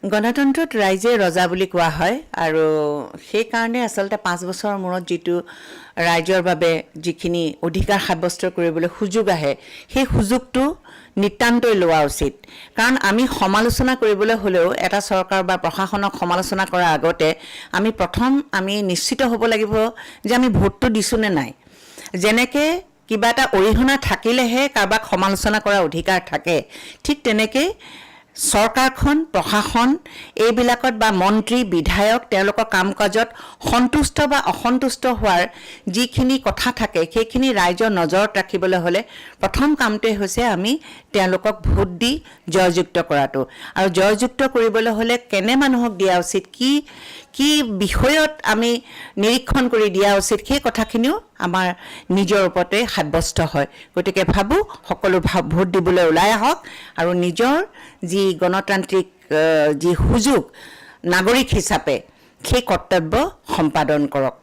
গণতন্ত্ৰত ৰাইজে ৰজা বুলি কোৱা হয় আৰু সেই কাৰণে আচলতে 5 বছৰৰ মূৰত যেটো ৰাইজৰ বাবে যিখিনি অধিকাৰ সাব্যস্ত কৰিবলৈ সুযোগ আহে সেই সুযোগটো নিতান্তই লোৱা উচিত কাৰণ আমি সমালোচনা কৰিবলৈ হলেও এটা চৰকাৰ বা প্ৰশাসনক সমালোচনা কৰাৰ আগতে আমি প্ৰথম নিশ্চিত হ'ব লাগিব যে আমি ভোটটো দিছো নে নাই যেনেকে কিবা এটা অৰিহণা থাকিলেহে কাৰবাক সমালোচনা কৰাৰ অধিকাৰ থাকে ঠিক তেনেকে সৰকাৰখন প্ৰশাসন এইবিলাকত বা মন্ত্ৰী বিধায়ক তেওঁলোকৰ কামকাজত সন্তুষ্ট বা অসন্তুষ্ট হোৱাৰ যিখিনি কথা থাকে সেইখিনি ৰাইজৰ নজৰত ৰাখিবলৈ হলে প্ৰথম কামটোই হৈছে আমি তেওঁলোকক ভোট দি জয়যুক্ত কৰাটো আৰু জয়যুক্ত কৰিবলৈ হলে কেনে মানুহক দিয়া উচিত কি বিষয়ত আমি নিৰীক্ষণ কৰি দিয়া উচিত সেই কথাখিনিও আমাৰ নিজৰ ওপৰতে সাব্যস্ত হয় গতিকে ভাবো সকলো ভোট দিবলৈ ওলাই আহক আৰু নিজৰ যি গণতান্ত্ৰিক যি সুযোগ নাগৰিক হিচাপে সেই কৰ্তব্য সম্পাদন কৰক